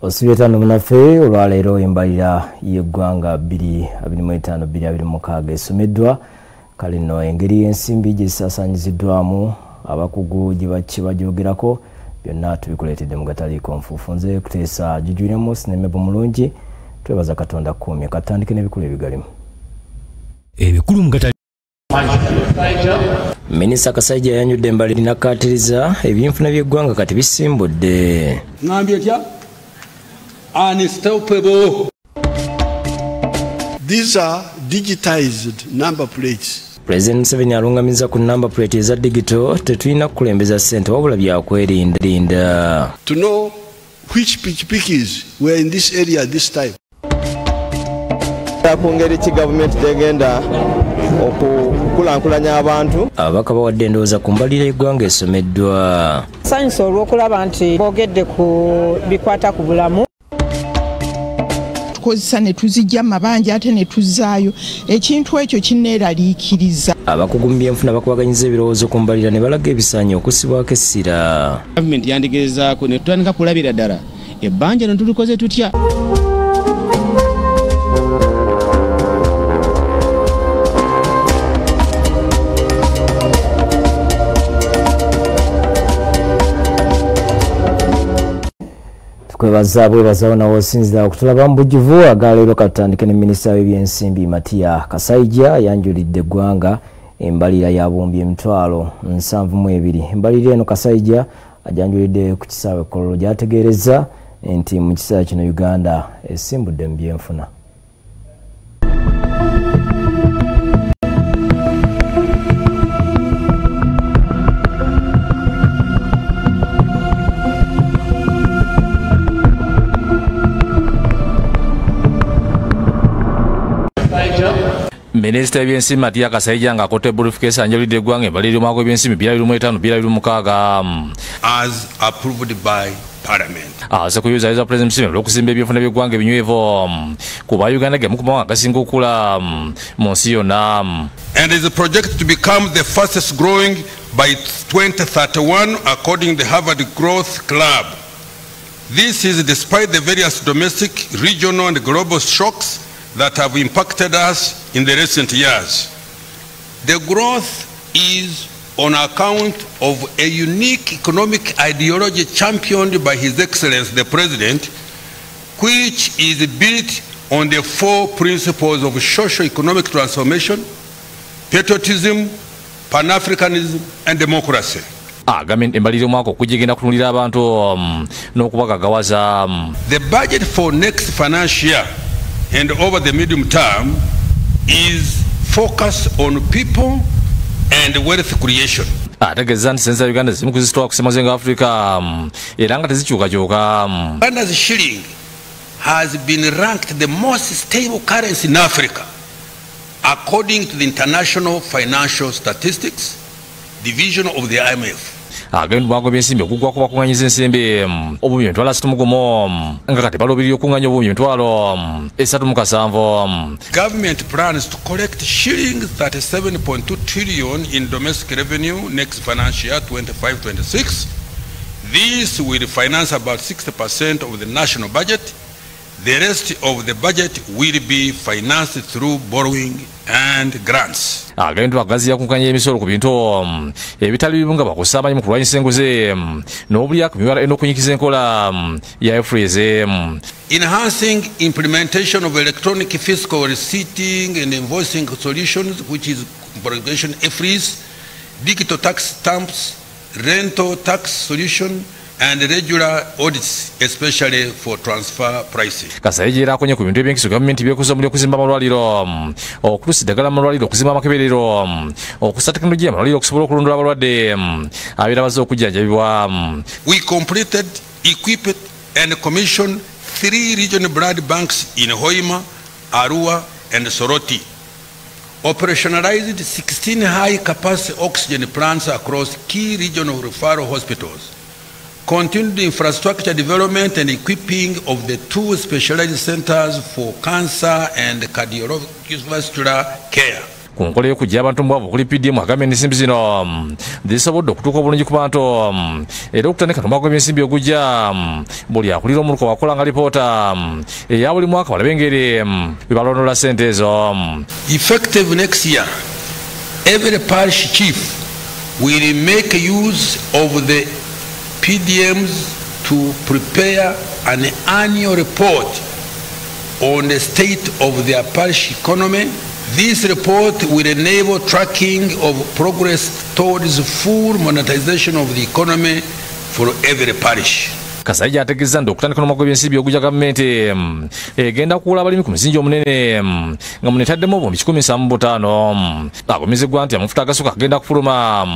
Osibetano munafe olwaleero embalirira y'eggwanga 2025-2026 esomeddwa kale nno engeri y'ensimbi gye zisaasaanyiziddwamu abakugu gye bajoogerako byonna tubikuleetedde mu gataliiko nfuufu nze kuteesa jujwiremu sinemebo mulungi twebaza Katonda kuumye katandike n'ebikulu ebigalimu ebikulu mu gataliiko. Minisita Kasajja yanjudde Embalirira n'akkaatiriza eby'enfuna by'eggwanga kati bisimbudde. Ngambye tya unstoppable. These are digitized number plates. President Museveni alungamiza ku number plate eza digital tetulina kukulembeza ssente wabula byakwerinda. To know which pikipikis were in this area at this time. Kungeri ki government tegenda okukulankulanya abantu. Ababaka bawadde endowooza ku mbalirira y'eggwanga esomeddwa. Sanyusa olw'okulaba nti boogedde ku bikwata ku bulamu. Tukozesa ne tuzijja mabanja ate ne tuzzaayo ekintu ekyo kinneeraliikiriza. Abakugu mu by'enfuna bakubaganyiza ebirowoozo ku mbalirira ne balaga ebisaanyi okusibwako essira. Gavumenti yandigezaako ne tutandika kulabira ddala ebbanja ne tulikoze tutya. Kwebaza bwebazawo nawo osinzira okutulaba mu bujjuvu agaleero katandike ne minisita w'ebyensimbi Matiya Kasajja yanjulidde eggwanga embalirira yabumbye emitwalo 72. Embalirira eno Kasajja ajanjulidde ku kisaawe Kololo gy'ategeereza nti mu kiseera kino Uganda esimbudde mu byenfuna. Minisita w'ebyensimbi Matiya Kasajja ng'akotte briefcase anjulidde eggwanga embalirira omwaka w'ebyensimbi 2025-2026 as approved by Parliament. Aze kuyuzaliza President Museveni olw'okuzimba eby'enfuna by'eggwanga ebinywevu kuba Uganda gemu ku mawanga agasinga okukula mu nsi yonna. And is projected to become the fastest growing by 2031 according to the Harvard Growth Club. This is despite the various domestic, regional and global shocks that have impacted us in the recent years. The growth is on account of a unique economic ideology championed by His Excellency the President, which is built on the 4 principles of socio-economic transformation, patriotism, Pan-Africanism and democracy. Agambye embalirira omwaka okugenda kutunulira abantu n'okubagagawaza. The budget for next financial year and over the medium term is focused on people and wealth creation. Ategeeza nti sensa Uganda zimu kuzisitwala kusemaze nga Africa era nga tezikyukakyuka. Uganda's shilling has been ranked the most stable currency in Africa according to the International Financial Statistics Division of the IMF. Agenda mwago byensimbi okugwa ku bakunganyiza ensimbi obumi emitwalo 31 nga kati balobirira okunganya obumi emitwalo 37. Government plans to collect shillings 37.2 trillion in domestic revenue next financial year 25-26. This will finance about 60% of the national budget. The rest of the budget will be financed through borrowing and grants. Agenda bagaziya kunkanya emisolo ku bintu ebitali bibunga bakusamanyi mu kulwanyisa enguzi n'obulya ku miwala enokunyikiza enkola ya freeze. Enhancing implementation of electronic fiscal receipting and invoicing solutions, which is progression freeze, digital tax stamps, rental tax solution and regular audits, especially for transfer pricing. Kasajja era akonye ku bintu ebyenkiso gavumenti byekuza mu okuzimba amalwaliro okutuusa eddagala amalwaliro okuzimba amakeberero okusa tekinologiya amalwaliro okusobola okulondoola abalwadde abeera baze okujjanjabibwa. We completed, equipped and commissioned 3 regional blood banks in Hoima, Arua and Soroti. Operationalized 16 high capacity oxygen plants across key regional referral hospitals. Continued infrastructure development and equipping of the 2 specialized centers for cancer and cardiovascular care. ku nkola y'okuggya abantu mu bwavu okuli PDM agambye ensimbi zino zisobodde okutuuka obulungi ku bantu era okutandika n'omwaka gw'ebyensimbi ogujja buli akulira omuluka wakola nga lipoota eya buli mwaka balabe engeri bwe balondola ssente ezo. Effective next year, every parish chief will make use of the PDMs to prepare an annual report on the state of their parish economy. This report will enable tracking of progress towards full monetization of the economy for every parish. Kasajja ategeeza nti okutandika n'omwaka gw'ebyensimbi ogujja gavumenti egenda kuwula abalimi ku misingi omunene nga munetaddemu obumbi 175. Agumizibwa nti amafuta agasooka agenda kufuluma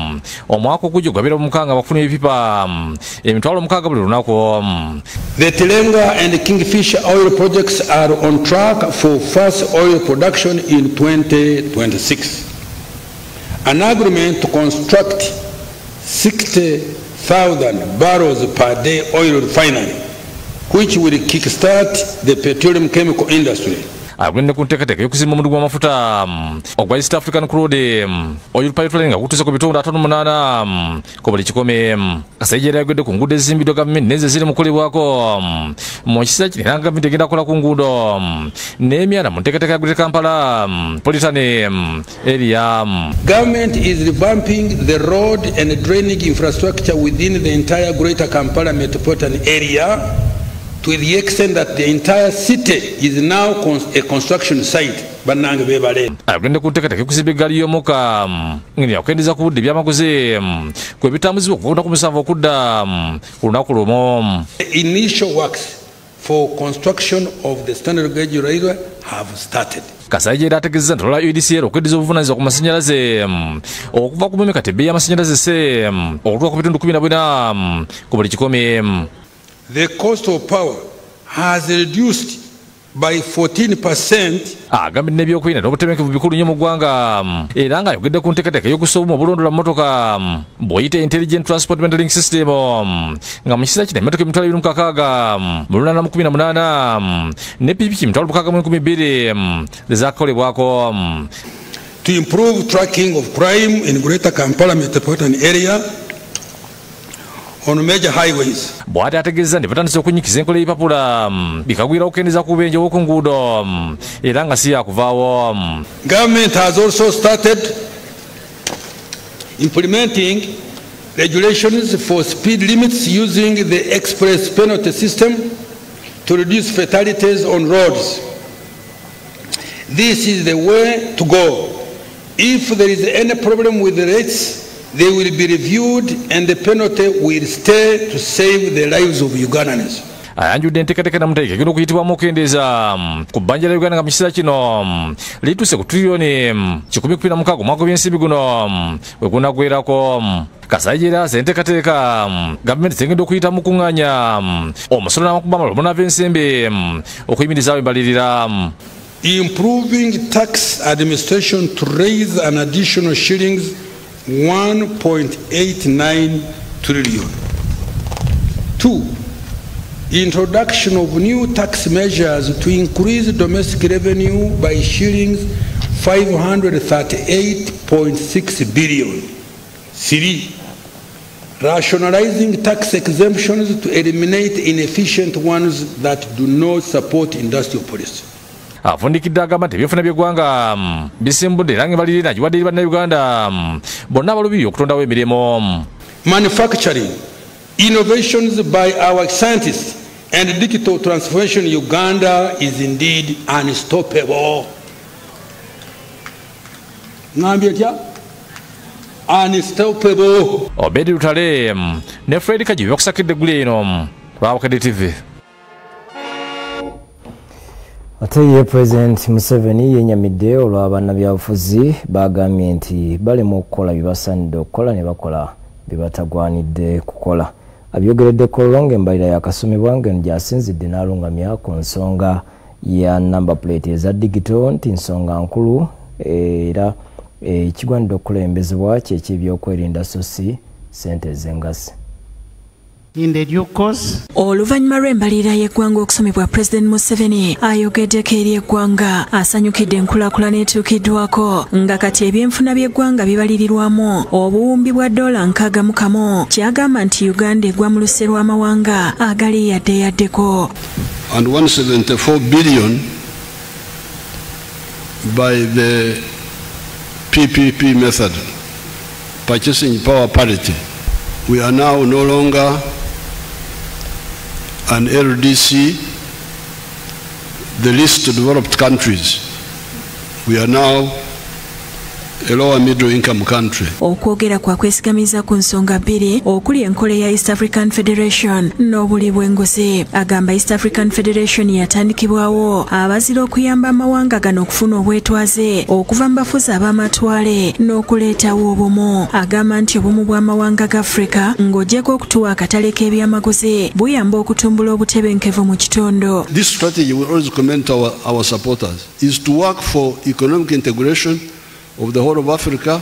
omwaka ogujja gwabeera omukanga bakufuna ebipipa 60,000 buli lunaku. The Telenga and Kingfisher oil projects are on track for first oil production in 2026. An agreement to construct 60,000 barrels per day oil refinery, which will kickstart the petroleum chemical industry. Agwende ku nteekateeka y'okuzimba omuddu gw'amafuta ogwa East African Crude Oil Pipeline nga gutuuse ku bitundu 58 ku buli 100. Kasajja era yagwedde ku nguudo ezizimbiddwa gavumenti n'ezo eziri mu kukolebwako mu kiseera kino era gavumenti egenda kukola ku nguudo n'emyala mu nteekateeka ya Greater Kampala Metropolitan Area. Government is revamping the road and drainage infrastructure within the entire Greater Kampala Metropolitan Area, to the extent that the entire city is now a construction site. Bannange beebale. Agenda ku nteekateeka y'okuzimba eggaali y'omukka ng'eri yakukendeeza ku budde ebyamaguzi kwe bitambuzibwa okuva ku 7 okudda ku lunaku lumu. Initial works for construction of the standard gauge railway have started. Kasajja era ategeeza nti olwa UDCL okweddiza obuvunaanyizibwa ku masannyalaze okuva ku mwemi kati ebbeeyi y'amasannyalaze esse okutuuka ku bitundu 14 ku buli 100. The cost of power has reduced by 14%. Agambye n'ebyokwerinda n'obutebenkevu bikulu nnyo mu ggwanga era ng'ayogedde ku nteekateeka y'okusooma obulondola mu mmotoka bw'oyita intelligent transport mentoring system nga mu kiseera kino emmotoka emitwalo 26 mu 2018 ne pikipiki emitwalo 62 zezaakolebwako. To improve tracking of crime in Greater Kampala Metropolitan Area on major highways. Bw'ati ategeeza nti batandise okunyikiza enkola y'ebipapula bikagwira okukendeeza ku bubenje bw'oku nguudo era nga si yakuvaawo. Government has also started implementing regulations for speed limits using the express penalty system to reduce fatalities on roads. This is the way to go. If there is any problem with the rates, they will be reviewed and the penalty will stay to save the lives of Ugandans. Ayanjudde enteekateeka namuteeka egenda okuyitibwamu okendeeza ku bbanja lya Uganda nga mu kiseera kino lituuse ku triliyoni 126 omwaka gw'ebyensimbi guno we gunaggweerako. Kasajja era enteekateeka gavumenti zengenda okuyita mu kuŋŋaanya omusolo n'amakubo amalala omunava ensimbi okuyimirizaawo embalirira. Improving tax administration to raise an additional shillings 1.89 trillion. 2. Introduction of new tax measures to increase domestic revenue by shillings 538.6 billion. 3. Rationalizing tax exemptions to eliminate inefficient ones that do not support industrial policy. Afundikidde agamba nti ebyefuna by'eggwanga bisimbudde era ng'embalirira agiwadde eri bannayuganda bonna abalubiri okutondawo emirimu. Manufacturing, innovations by our scientists and digital transformation in Uganda is indeed unstoppable. Ngambye ntya? Unstoppable. Obedi Lutale ne Fred Kaji byakusakidde eggulu eno lwa Bukedde TV. Ate ye President Museveni yenyamidde olwa bannabyabufuzi bagambye nti balema okukola byebasaanidde okukola ne bakola byebatagwanidde kukola. Abyogeredde Kolonge Embalirira yakasomebwa ng'eno gy'asinzidde n'alungamya ku nsonga ya number plate eza digital nti nsonga nkulu era ekigwanidde okukulembezebwa ky'ekyebyokwelinda so si ssente ez'engassi. in the due course. Oluvannyuma lw'embalirira y'eggwanga okusomebwa President Museveni ayogeddeko eri eggwanga asanyukidde enkulaakulana etuukiddwako nga kati ebyenfuna by'eggwanga bibalirirwamu obuwumbi bwa $61 kyagamba nti Uganda egwa mu luse lw'amawanga agali yaddeyaddeko. And 174 billion by the PPP method, purchasing power parity. We are now no longer an LDC, the least developed countries. We are now a lower middle income country. Okwogera kwa kwesigamiza ku nsonga bbiri okuli enkola ya East African Federation n'obuli bw'enguzi. Agamba East African Federation yatandikibwawo abazira okuyamba amawanga gano okufuna obwetwaze okuva mu bafuzi ab'amatwale n'okuleetawo obumu. Agamba nti obumu bw'amawanga ga Africa ng'ogyeko okutuwa akatale k'ebyamaguzi buyamba okutumbula obutebenkevu mu kitundu. This strategy we always commend to our supporters is to work for economic integration of the whole of Africa,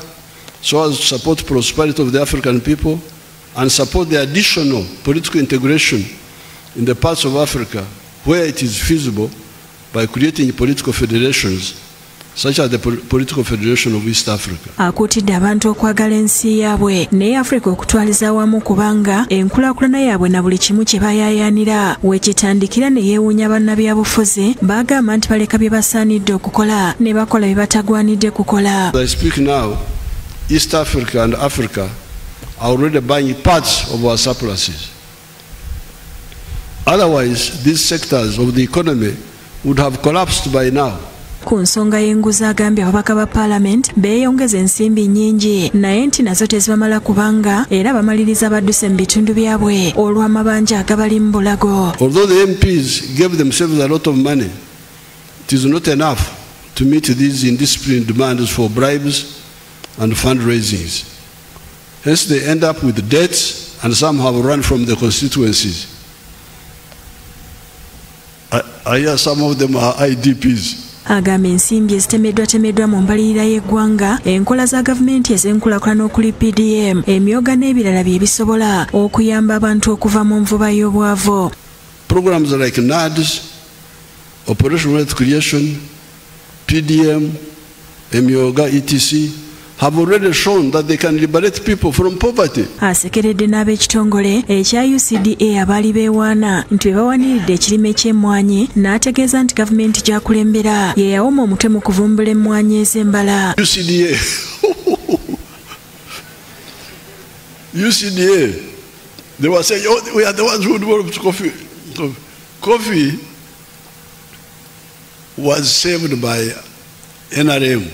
so as to support prosperity of the African people and support the additional political integration in the parts of Africa where it is feasible by creating political federations such as the Political Federation of East Africa. Akuutidde abantu okwagala ensi yaabwe ne Africa okutwaliza awamu kubanga enkulaakulana yaabwe na buli kimu kye bayaayaanira weekitandikira ne yeewuunya bannabyabufuzi bagamba nti baleka bye basaanidde okukola ne bakola bye batagwanidde kukola. As I speak now, East Africa and Africa are already buying parts of our surpluses. Otherwise, these sectors of the economy would have collapsed by now. Ku nsonga y'enguzi agambye ababaka ba Parliament beeyongeza ensimbi nnyingi naye nti nazo tezibamala kubanga era bamaliriza badduse mu bitundu byabwe olw'amabanja agabali mu bulago. Although the MPs gave themselves a lot of money, it is not enough to meet these indisciplined demands for bribes and fundraisings. Hence they end up with debts and some have run from the constituencies. I hear some of them are IDPs. Agamba ensimbi ezitemeddwatemeddwa mu mbalirira y'eggwanga enkola za gavumenti ez'enkulaakulana okuli PDM emyoga n'ebirala bye bisobola okuyamba abantu okuva mu nvuba y'obwavu. Programs like NADS, Operational Wealth Creation, PDM, emyoga etc. have already shown that they can liberate people from poverty. Asekeredde n'ab'ekitongole ekya UCDA abaali beewaana nti bawaniridde ekirime ky'emmwanyi n'ategeeza nti gavumenti gy'akulembera ye yawoma omutwe mu kuvumbula emmwanyi ez'embala. UCDA, they were saying, oh, we are the ones who developed coffee. Coffee was saved by NRM.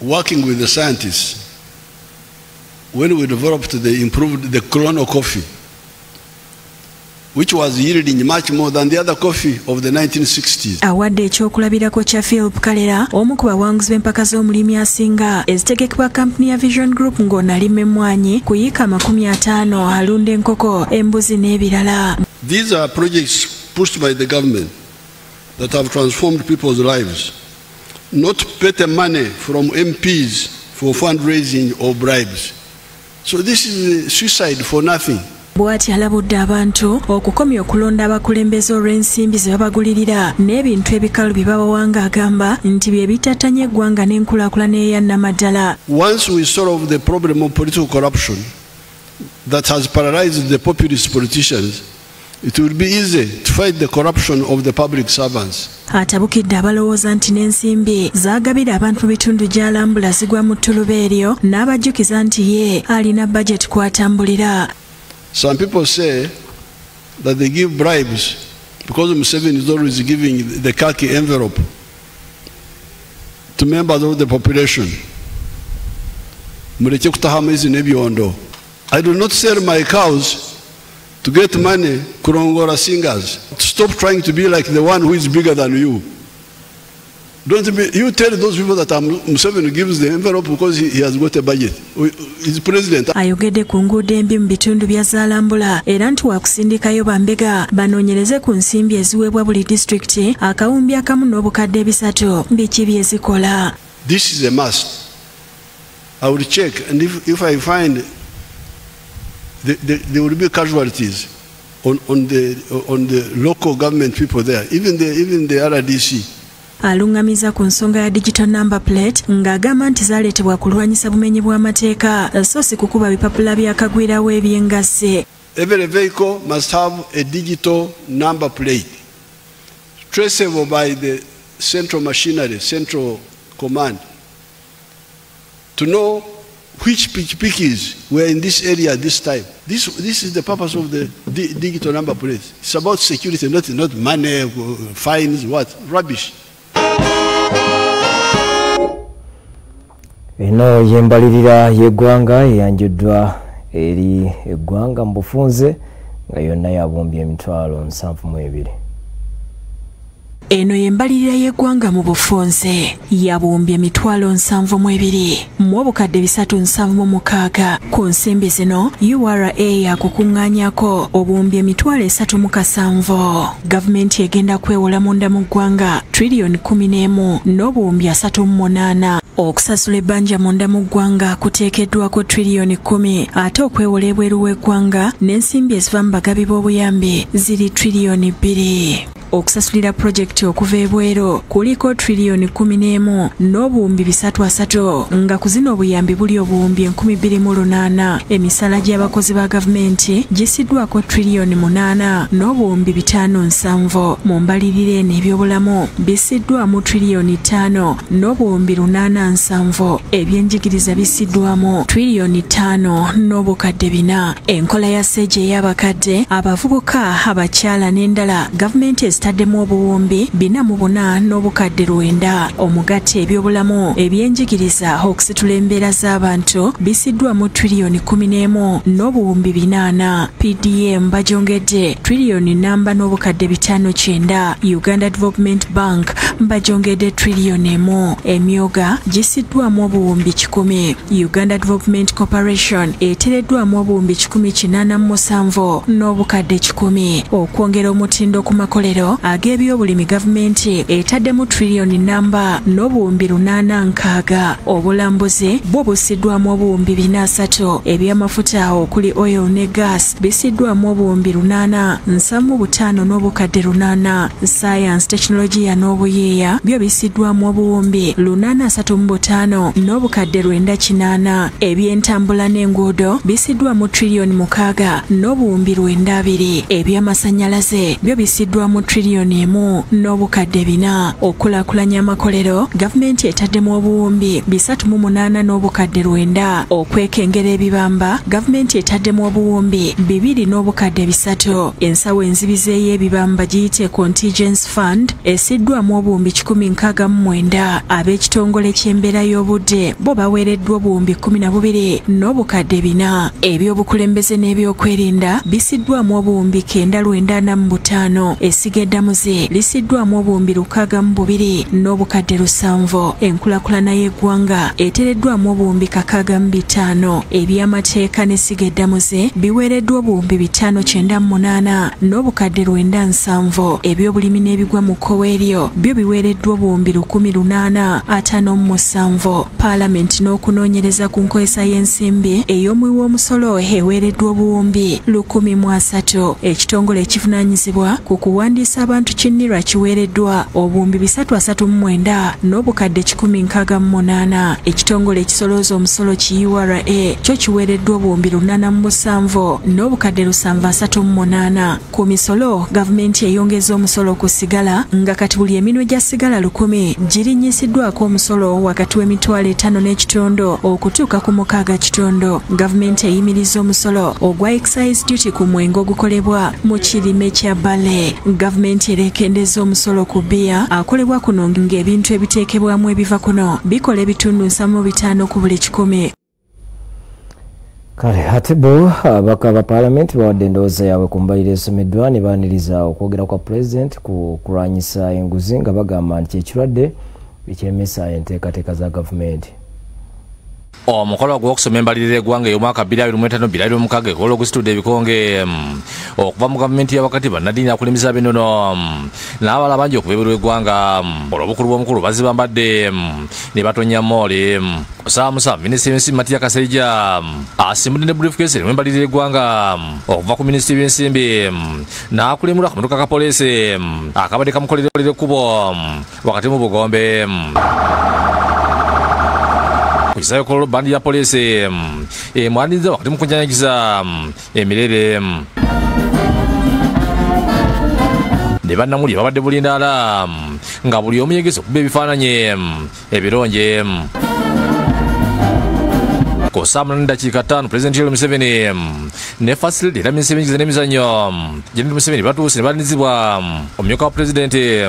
Working with the scientists, when we developed the Chrono coffee, which was yielding much more than the other coffee of the 1960s. Awadde ekyokulabirako kya Philip Kalera omu ku bawanguzi b'empaka z'omulimi asinga ezitegekebwa kampuni ya Vision Group ng'onalima emmwanyi kuyiika 50 alunda enkoko embuzi n'ebirala. These are projects pushed by the government that have transformed people's lives. Not petty money from MPs for fundraising or bribes. So this is suicide for nothing. Bw'ati alabudde abantu okukomya okulonda abakulembeze olw'ensimbi ze babagulirira n'ebintu ebikalu bye babawanga agamba nti bye bitattanya eggwanga n'enkulaakulana eya nnamaddala. Once we solve the problem of political corruption that has paralyzed the populist politicians, it will be easy to fight the corruption of the public servants. Atabukidde abalowooza nti n'ensimbi zaagabira abantu mu bitundu gy'alambula zigwa mu ttuluba eryo n'abajjukiza nti ye alina budget kw'atambulira. Some people say that they give bribes because Museveni is always giving the khaki envelope to members of the population. Mureke kutahamu izi n'ebyondo. I do not sell my cows to get money kurongora singers. Stop trying to be like the one who is bigger than you. Don't be, you tell those people that Museveni gives the envelope because he has got a budget. He's president. Ayogedde ku nguudo embi mu bitundu bya Zalambula era nti wakusindikayo bambega banoonyereze ku nsimbi eziweebwa buli disitulikiti akawumbi akamu n'obukadde 3 biki byezikola. This is a must. I will check, and if I find there will be casualties on the local government people there, even the RDC. Alungamiza ku nsonga ya digital number plate ng'agamba nti zaaleetebwa kulwanyisa bumenyi bw'amateeka so si kukuba bipapula byakagwirawo eby'engasse. Every vehicle must have a digital number plate traceable by the central machinery, central command, to know which pikis were in this area at this time. This is the purpose of the digital number plate. It's about security, not money, fines, what? Rubbish. Eno y'embalirira y'eggwanga eyanjuddwa eri eggwanga mu bufunze nga yonna yabumbye emitwalo 72. Eno y'embalirira y'eggwanga mu bufunze yabumbye emitwalo 72 mu obukadde 376 ku nsimbi zino URA yakukuŋŋaanyako obumbye emitwalo 37. Gavumenti egenda kwewola munda mu ggwanga trillion 11 n'obuwumbi 38. Okusasula ebbanja munda mu ggwanga kuteekeddwako trillion 10 ate okwewola ebweru w'eggwanga n'ensimbi eziva mu bagabi b'obuyambi ziri trillion 2. Okusasulira projekti okuva ebweru kuliko trillion 11 n'obuwumbi 330 nga ku zino obuyambi buli obuwumbi 28,000. Emisala gy'abakozi ba gavumenti gisiddwako trillion 8 n'obuwumbi 507. Mu mbalirira eno ebyobulamu bisiddwamu trillion 5 n'obuwumbi 807. Ebyenjigiriza bisiddwamu trillion 5 n'obukadde 4. Enkola ya sseegi ey'abakadde, abavubuka, abakyala n'endala gavumenti ezitaddemu obuwumbi 404 n'obukadde 9. Omugatte ebyobulamu, ebyenjigiriza, okusitula embeera z'abantu bisiddwamu trillion 11 n'obuwumbi 8. PDM bajongedde trillion namba n'obukadde 509. Uganda Development Bank bajongedde trillion 1. Emyoga gisiddwamu obuwumbi 10. Uganda Development Corporation eteereddwamu obuwumbi 187 n'obukadde 10. Okwongera omutindo ku makolero ag'ebyobulimi gavumenti etaddemu trillion namba n'obuwumbi 860. Obulambuzi bwo busiddwamu obuwumbi 403. Ebyamafuta okuli oil ne gas bisiddwamu obuwumbi 875 n'obukadde 8. Science, Technology n'obuyiiya byo bisiddwamu obuwumbi 835 n'obukadde 908. Ebyentambula n'enguudo bisiddwamu trillion 6 n'obuwumbi 920. Ebyamasannyalaze byo bisiddwamu trillion 1 n'obukadde 4. Okulaakulanya amakolero gavumenti etaddemu obuwumbi 308 n'obukadde 9. Okwekengera ebibamba gavumenti etaddemu obuwumbi 2 n'obukadde 3. Ensawo enzibize y'ebibamba giyite contingency fund esiddwamu obuwumbi 169. Ab'ekitongole ky'embeera y'obudde bo baweereddwa obuwumbi 12 n'obukadde 4. Ebyobukulembeze n'ebyokwerinda bisiddwamu obuwumbi 995. Esiga eddamuzi lisiddwamu obuwumbi 62 n'obukadde 7. Enkulaakulana y'eggwanga eteereddwamu obuwumbi 65. Ebyamateeka n'essiga eddamuzi biweereddwa obuwumbi 598 n'obukadde 97. Ebyobulimi n'ebigwa mu kkowe eryo byo biweereddwa obuwumbi 1857. Paalamenti n'okunoonyereza ku nkozesa y'ensimbi ey'omuwi w'omusolo eweereddwa obuwumbi 103. Ekitongole ekivunaanyizibwa ku kuwandiisa abantu kinnirwa kiweereddwa obuwumbi 339 n'obukadde 168. Ekitongole ekisolooza omusolo ki URA kyo kiweereddwa obuwumbi 807 n'obukadde 738. Ku misolo gavumenti eyongeza omusolo ku sigala nga kati buli eminwe gya sigala 10 girinyisiddwako omusolo wakati w'emitwalo 5.5 okutuuka ku 6.5. Gavumenti eyimiriza omusolo ogwa excise duty ku mwenge ogukolebwa mu kirime kya Bale. Gavumenti ereekendeza omusolo ku bbiya akolebwa kuno ng'ebintu ebiteekebwamu ebiva kuno bikola ebitundu 75 ku buli 100. Kale ate bo abaka ba Parliament bawadde endowooza yaabwe ku mbalirira esomeddwa ne baaniriza okwogera kwa President ku kulwanyisa enguzi nga bagamba nti ekirwadde bikyemesa enteekateeka za gavumenti. omukolo gw'okusoma embalirira eggwanga ey'omwaka 2025-2026 ekolo gusitudde ebikonge okuva mu gavumenti ya wakati bannaddiini akulembeza ab'ennono n'abalala bangi okuva eggwanga olw'obukulu bw'omukulu bazibambadde ne batonya mooli osaamusa minisitiri w'ensimbi Matiya Kasaija asimbudde ne briefcase erimu embalirira eggwanga okuva ku minisitiri w'ensimbi n'akulembera akamotoka ka poliisi akabadde kamukolera ekkubo wakati mu Bugombe kukisayo kololo bandi ya poliisi emwaniriza wakati mu kunjanyagiza emirere ne bannamuli babadde bulindaala nga buli omu yeegeza okuba ebifaananyi ebirungi ku saa 8:05 Pulezidenti Yoweri Museveni ne First Lady era minisitiri w'enjigiriza n'emizannyo Janet Museveni batuuse ne balinizibwa omumyuka wa pulezidenti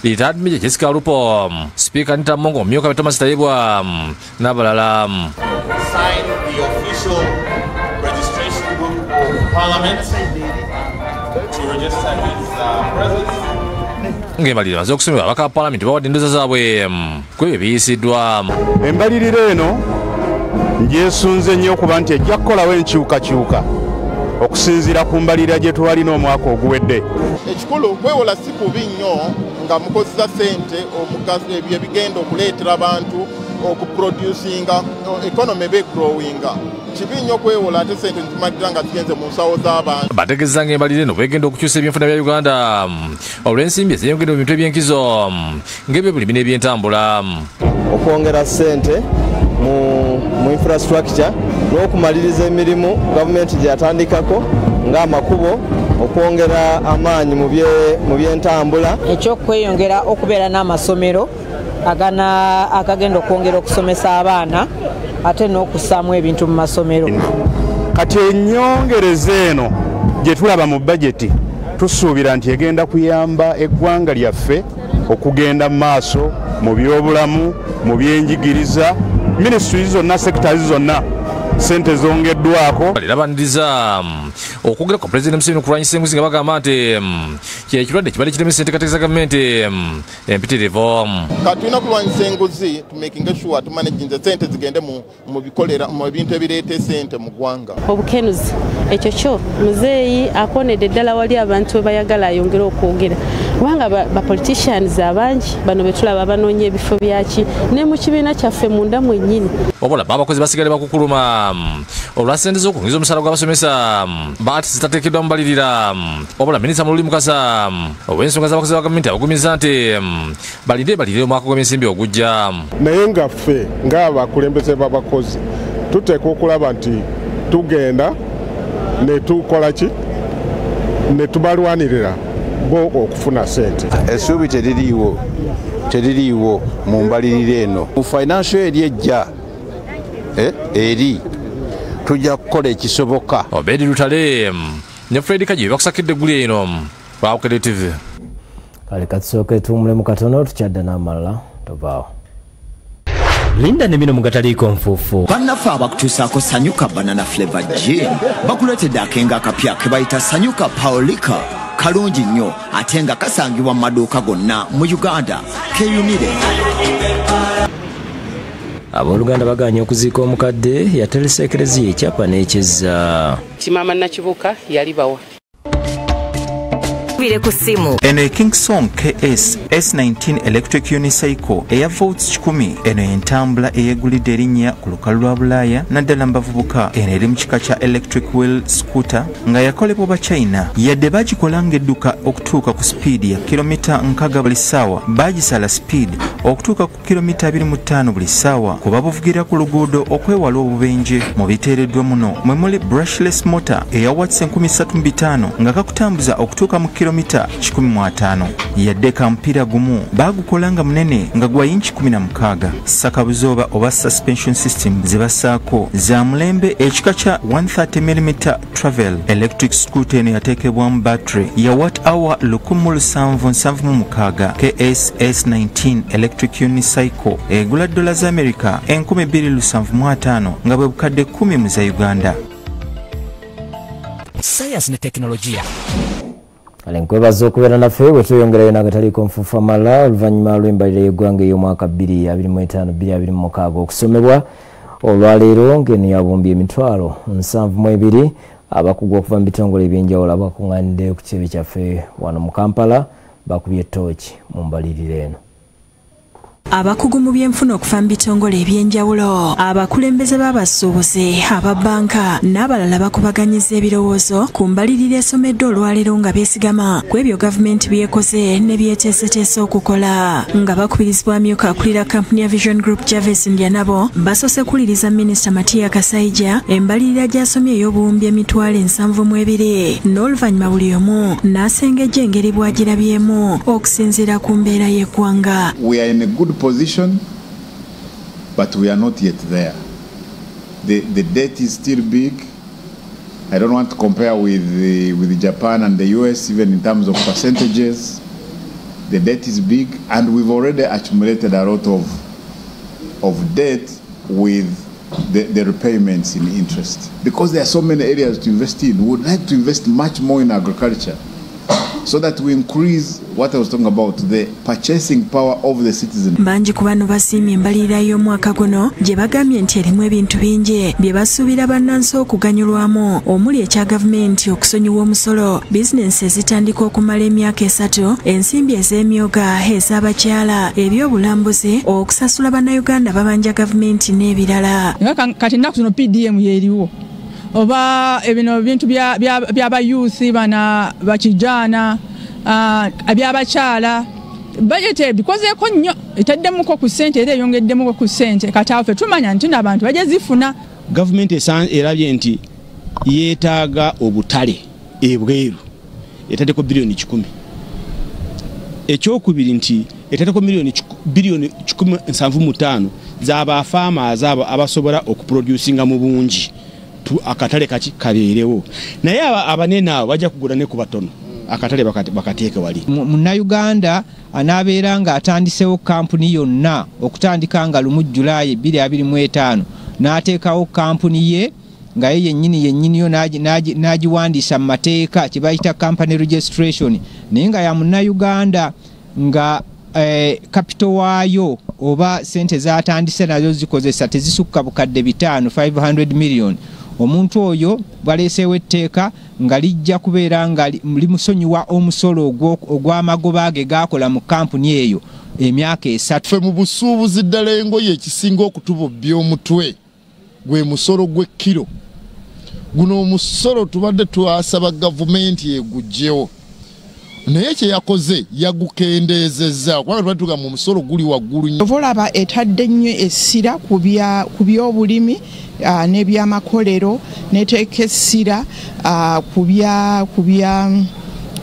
Retired Major Jessica Alupo, Speaker Anita Mongo, omumyuka we Thomas Tayibwa n'abalala. Sign the official registration book of Parliament to register his presence. Ng'embalirira amaze okusomebwa abaka ba Parliament bawadde endooza zaabwe ku ebyo ebiyisiddwa. Embalirira eno ngyesunze nnyo okuba nti ejja kukolawo enkyukakyuka okusinziira ku mbalirira gye twalina omwaka oguwedde. Ekikulu kwewola si kubi nnyo nga mukozesa ssente ebyo bigenda okuleetera abantu okuproducinga economy ebe growinga. Kibi nnyo kwewola ate ssente nzimalira nga zigenze mu nsawo z'abantu. Bategeeza ng'embalirira eno bwegenda okukyusa ebyenfuna bya Uganda olw'ensimbi eziyongedde mu bintu ebyenkizo ng'ebyobulimi n'ebyentambula. Okwongera ssente mu infrastructure n'okumaliriza emirimu gavumenti gye yatandikako ng'amakubo, okwongera amaanyi mu byentambula. Ekyokweyongera okubeera n'amasomero akagenda okwongera okusomesa abaana ate n'okussaamu ebintu mu masomero. Kati ennyongereza eno gye tulaba mu bajeti tusuubira nti egenda kuyamba eggwanga lyaffe okugenda mu maaso mu byobulamu, mu byenjigiriza, minisitule zonna, sekitazi zonna sente zongeddwako. Balabaniriza okwogera kwa Pulezidenti Museveni okulwanyisa enguzi nga bagamba nti kyekirwadde kibadde kiremesa enteekateeka za gavumenti empitirivu. Kati tulina kulwanyisa enguzi to making sure tumanaginze sente zigende mu bikolera mu bintu ebireeta sente mu ggwanga. Obukenuzi ekyo kyo muzeeyi akonedde ddala wali abantu bayagala ayongera okwogera kubanga ba politicians abangi bano betulaba abanoonya ebifo byaki ne mu kibiina kyaffe munda mwennyini. Wabula abakozi basigale bakukuluma olwa ssente z'okunyuza omusaala gw'abasomesa baati zitateekeddwa mu mbalirira. Wabula minisita Mululi Mukasa ow'ensonga z'abakozi ba gavumenti abagumiza nti balirire omwaka gw'ensimbi ogujja. Naye nga ffe ng'abakulembeze b'abakozi tuteekwa okulaba nti tugenda ne tukola ki ne tubalwanirira bo okufuna ssente. Essuubi teririiwo mu mbalirira eno. Mu financial eri ejja eri tujja kukola ekisoboka. Obedi Lutale ne Fred Kaji bakusakidde eggulu eno kwa Bukedde TV. Kale katusooke tuwumulemu katono tukyadda n'amalala tovaawo. Linda ne bino mugataliiko nfuufu. Bannaffe abakutuusaako Sanyuka Banana Flavor Gin bakuleetedde akenga akapya ke bayita Sanyuka Paulika. Kalungi nnyo ate nga kasangibwa mu maduuka gonna mu Uganda. Keyunire. Abooluganda baganye okuziika omukadde yateresa ekereziya ekyapa n'ekyezza. Maama Nakibuka yali bawa. Eno Kingsong KS S19 Electric Unicycle eya volts 10 eno entambula eyegulidde erinnya ku lukalu lwa Bulaaya naddala mbavubuka. Eno eri mu kika kya electric wheel scooter nga yakolebwa ba China yadde bagikola ng'edduka okutuuka ku speed ya kilomita 6 buli ssaawa bagisala speed okutuuka ku kilomita 25 buli ssaawa kuba buvugira ku luguudo okwewala obubenje. Mu biteereddwa muno mwe muli brushless motor eya watts 3500 nga kakutambuza okutuuka mu kilomita 15 yadde kampira gumu bagukola nga munene nga gwa inchi 16. Sakabuzoba oba suspension system zibassaako za mulembe ekika kya 130mm travel. Electric scooter eno yateekebwamu battery ya watt hour 1776 KS S19 Electric Unicycle egula dola za America 2775 nga bwe bukadde 10 mu za Uganda. Science ne teknolojia. Nkwebaza okubeera naffe bwe tweyongerayo n'agataliiko nfuufu amalala oluvannyuma lw'embalirira y'eggwanga ey'omwaka 2025-2026 okusomebwa olwaleero ng'eno yabumbye emitwalo 72 abakugu okuva mu bitongole ebyenjawulo abakuŋŋaanidde ku kitebe kyaffe wano mu Kampala bakubye ettooki mu mbalirira eno. Abakugu mu byenfuna okuva mu bitongole ebyenjawulo, abakulembeze b'abasuubuzi, ababbanka n'abalala bakubaganyiza ebirowoozo ku mbalirira esomedde olwaleero nga beesigama ku ebyo gavumenti byekoze ne byeteeseteese okukola. Nga bakubirizibwa amyuka akulira kampuni ya Vision Group Jarvis Ndya nabo basoose kuliriza Minisita Matiya Kasaija embalirira gy'asomye ey'obuwumbi emitwalo 72 n'oluvannyuma buli omu n'asengejja engeri bw'agirabyemu okusinziira ku mbeera y'eggwanga. We are in a good position, but we are not yet there. The debt is still big. I don't want to compare with Japan and the US, even in terms of percentages. The debt is big, and we've already accumulated a lot of debt with the repayments in interest. Because there are so many areas to invest in, we would like to invest much more in agriculture, so that we increase what I was talking about, the purchasing power of the citizen. Banji ku bano basiimye embalirira y'omwaka guno gye bagambye nti erimu ebintu bingi bye basuubira bannansi okuganyulwamu omuli ekya gavumenti okusonyiwa omusolo, bizinensi ezitandika okumala emyaka 3, ensimbi ez'emyoga ez'abakyala, ebyobulambuzi, okusasula bannayuganda babanja gavumenti n'ebirala. Kati ennaku zino PDM yeeriwo oba ebino bintu by'abayuuthi bana bakijana ebyabakyala budget ebikozeeko nnyo etaddemuko ku ssente era eyongeddemuko ku ssente kati awo ffe tumanya nti n'abantu bagezifuna. Gavumenti erabye nti yeetaaga obutale ebweru etaddeko biliyoni 10. Ekyokubiri nti etaddeko biliyoni 175 z'abafaamers abasobola okuproducinga mu bungi akatale kaki kabeerewo, naye abanene abo bajja kugula ne ku batono akatale bakateeke wali. Munnayuganda anaabeera nga atandisewo kampuni yonna okutandika nga 1 Julayi 2025 n'ateekawo kampuni ye nga ye yennyini yo n'agiwandiisa mu mateeka kye bayita company registration, naye nga ya munnayuganda nga capital waayo oba sente zatandise nazo zikozesa tezisukka bukadde 500 million. Omuntu oyo baleeseewo etteeka nga lijja kubeera nga limusonyiwa omusolo ogw'amagoba ge gaakola mu kampuni eyo emyaka 3. Ffe mu busuubuzi ddala engoye ekisinga okutubobbya omutwe gwe musolo gw'ekkiro. Guno omusolo tubadde twasaba gavumenti egugjewo, naye kye yakoze yagukendeezezza kubanga tubadde tugamba omusolo guli waggulu nnyo. Olaba etadde nnyo essira ku by'obulimi n'ebyamakolero, n'eteeka essira ku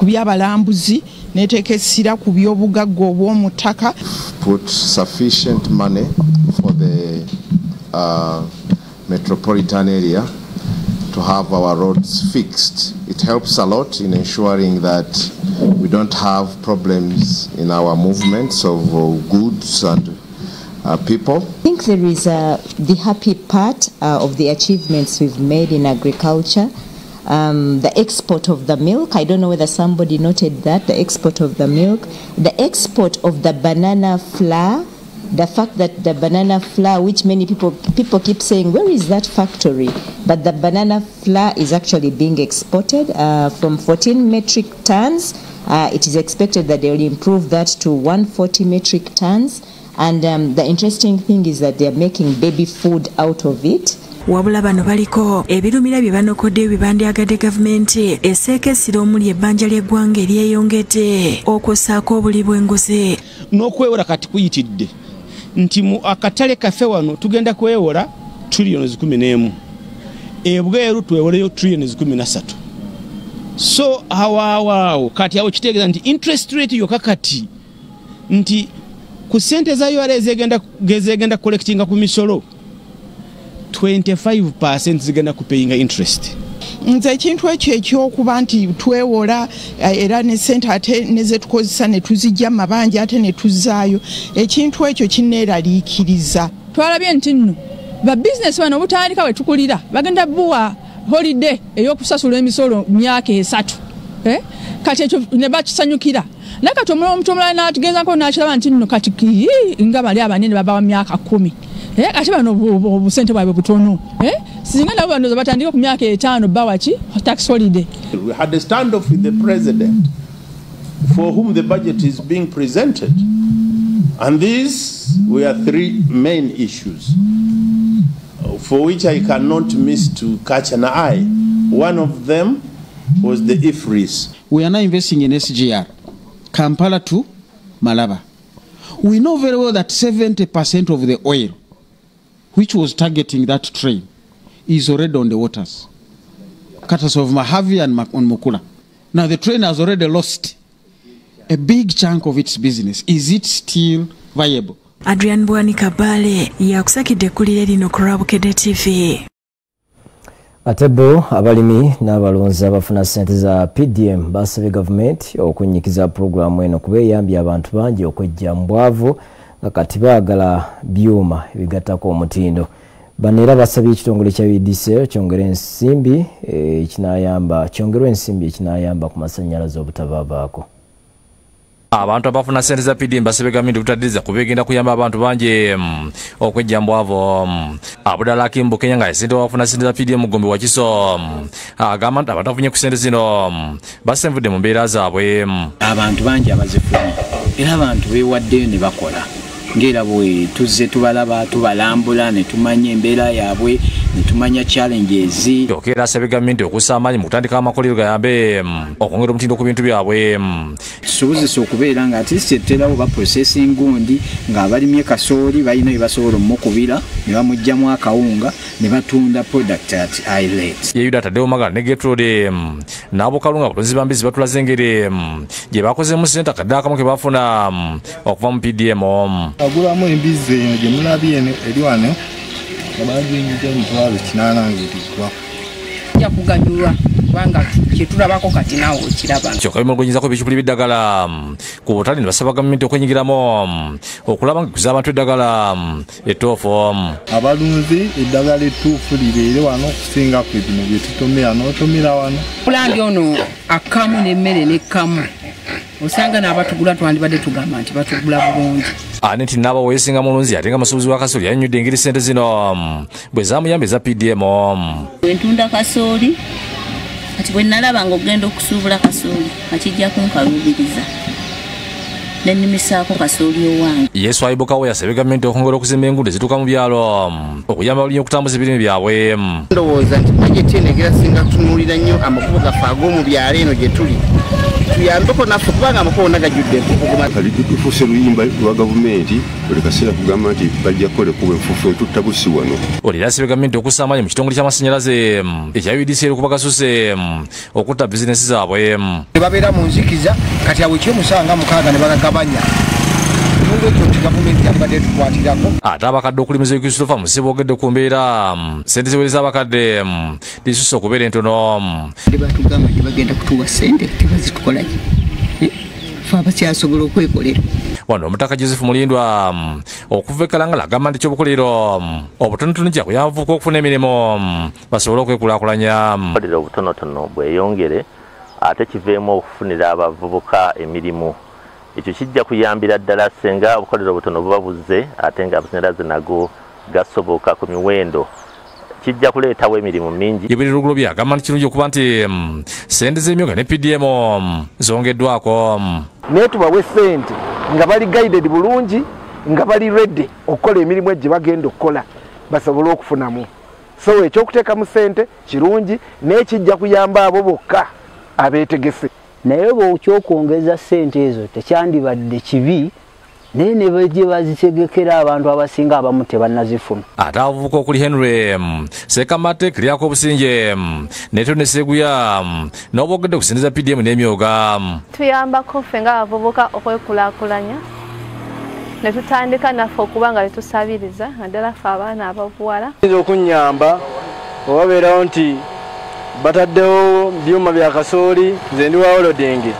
by'abalambuzi, n'eteeka essira ku by'obugagga obw'omuttaka. Put sufficient money for the metropolitan area to have our roads fixed. It helps a lot in ensuring that we don't have problems in our movements of goods and people. I think there is the happy part of the achievements we've made in agriculture. The export of the milk, I don't know whether somebody noted that, the export of the milk, the export of the banana flour, the fact that the banana flour, which many people keep saying, where is that factory? But the banana flour is actually being exported from 14 metric tons. It is expected that they will improve that to 140 metric tons. And the interesting thing is that they are making baby food out of it. Wabula bano baliko ebirumira bye banokodde ebibandyagadde gavumenti eseekesira omuli ebbanja ly'eggwanga eryeyongedde okwosaako obuli bw'enguzi. N'okwewola kati kuyitidde nti mu akatale kaffe wano tugenda kwewola trillions 11, ebweru twewoleyo trillions 13. So awaawo kati awo kitegeeza nti interest rate yokka kati nti ku ssente za URA gezegenda collectinga ku misolo 25% zigenda kupayinga interest. Nze ekintu ekyo ekyokuba nti twewola era ne ssente ate nezetukozesa ne tuzijja mu mabanja ate ne tuzzaayo, ekintu ekyo kinneeraliikiriza. Twalabye nti nno ba bizinesi bano obutandika we tukulira bagenda buwa holiday ey'okusasula emisolo myaka 3. Kati ekyo ne bakisanyukira. Nakati omuntu omulala n'atugezako n'akiraba nti nno kati nga bali abanene babawa myaka 10. ate bano obusente bwabwe butono singa nabo bano batandika ku myaka 5 bawaki tax holiday. We had a standoff with the president for whom the budget is being presented, and these were 3 main issues for which I cannot miss to catch an eye. One of them was the IFRIS. We are now investing in SGR, Kampala to Malaba. We know very well that 70% of the oil which was targeting that train is already on the waters. Cutters of Mahavi and Mukula. Now the train has already lost a big chunk of its business. Is it still viable? Adrian Bwani Kabale yakusakidde kulira lino ku Bukedde TV. Atebo abalimi n'abalonzi abafuna ssente za PDM basabye gavumenti okunyikiza programu eno kubeeyambye abantu bangi okwejja mu bwavu nga kati baagala byuma ebigattako omutindo. Bano era basabye ekitongole kya UDC kyongerwe ensimbi ekinayamba ku masannyalaze obutabaavaako. Abantu abafuna ssente za PDM basabye gavumenti okutaddiriza kubegenda kuyamba abantu bangi okwejja mu bwavu. Abudala Kimbo Kenya nga ssente wafuna ssente za PDM Mugombe wa Kiso agamba nti abantu afunye ku ssente zino basenvudde mu mbeera zaabwe. Abantu bangi abazifunye era abantu beewaddeyo ne bakola ngera bwe tuzze tubalaba tubalambula ne tumanya embeera yaabwe ne tumanya challenges. Yokera asabye gavumenti okussa amaanyi mu kutandika amakolero gayambe okwongera omutindo ku bintu byabwe. Tusobozesa okubeera nga ati teterawo ba processing gundi ng'abalimye kasooli balina bye basobola omukubira ne bamugyamu akawunga ne batunda product at high rate. Yeyuda ataddewo magala ne Gertrude n'abo Kalunga abatonzi b'ambizi batulaze engeri gye bakozemu ssente akadde akamu ke bafuna okuva mu PDM. Agulamu embizi eno gye mulabye eri wano abagiyingiza emitwalo 80 ng'etigwa. Ojja kuganyulwa kubanga kyetulabako kati naawe okiraba. Kyokka bimulugunyizako ebicupuli by'eddagala ku butale ne basaba gavumenti okwenyigiramu okulaba nga ekuza abantu eddagala ettuufu. Abalunzi eddagala ettuufu libeere wano okusinga ku bino bye tutomera n'otomera wano. Pulangi ono akamu n'emmere n'ekkamu osanga n'abatugula twandibadde tugamba nti batugula bulungi. Ane nti n'aba weesinga mulunzi ate nga musuubuzi wa kasooli yannyudde engeri ssente zino bwe zaamuyamba eza PDM. Bwe ntunda kasooli kati bwe nalaba ng'ogenda okusuubula kasooli akijja kunkaluubiriza ne nnimisaako kasooli owange. Yesu Aibukawo yasabye gavumenti okwongera okuzimba enguudo ezituuka mu byalo okuyamba abalimi okutambuza ebirime byabwe. Ndowooza nti bajeti eno egera singa kutunuulira nnyo amakubo gaffe ag'omu byalo eno gye tuli tuyambeko naffe kubanga amakubo gonna gajjudde empukuguma. Kali tufuuse luyimba lwa gavumenti buli kaseera kugamba nti bajja kukola kuba enfuufu etutta busi wano. Olira asabye gavumenti okussa amaanyi mu kitongole ky'amasannyalaze ekya UDC okuba kasuse okutta bizinesi zaabwe. Ne babeera mu nzikiza kati awo ekyomusanga mukaaga ne bagagabanya. Ate abakadde okulimiza Christopher Musibo ogedde ku mbeera ssente ziwereza abakadde lisusse okubeera entono. Batugamba nti bagenda kutuwa ssente tebazitukolaki fe abakyasobola okwekolera. Wano omutaka Joseph Mulindwa okuva e Kalangala agamba nti ekyobukolero obutonotono kya kuyamba abavubuka okufuna emirimu basobole okwekulaakulanya. Obukolero obutonotono bweyongere ate kiveemu okufunira abavubuka emirimu. Ekyo kijja kuyambira ddala senga obukolero obutono buba buzze ate nga amasannyalaze nago gasoboka ku miwendo kijja kuleetawo emirimu mingi. Ibiri Lugulo byagamba nti kirungi okuba nti ssente z'emyooga ne PDM zongeddwako. Naye tubawe ssente nga bali guided bulungi nga bali ready okukola emirimu egye bagenda okukola basobole okufunamu. So ekyokuteekamu ssente kirungi naye kijja kuyamba abo bokka abeetegese. Naye bw'okyokwongeza ssente ezo tekyandibadde kibi naye ne bajje bazitegekera abantu abasinga abamu tebannazifuna. Ate abavubuka okuli Henry Sekamate Kiriako Obusinje Neto ne Seguya n'obogedde okusinziza PDM n'emyoga. Tuyambako ffe ng'abavubuka okwekulaakulanya ne tutandika naffe okuba nga tetusabiriza naddala ffe abaana ababuwala. Okunnyamba obabeerawo nti bataddewo byuma bya kasooli nze ndi wa holodingi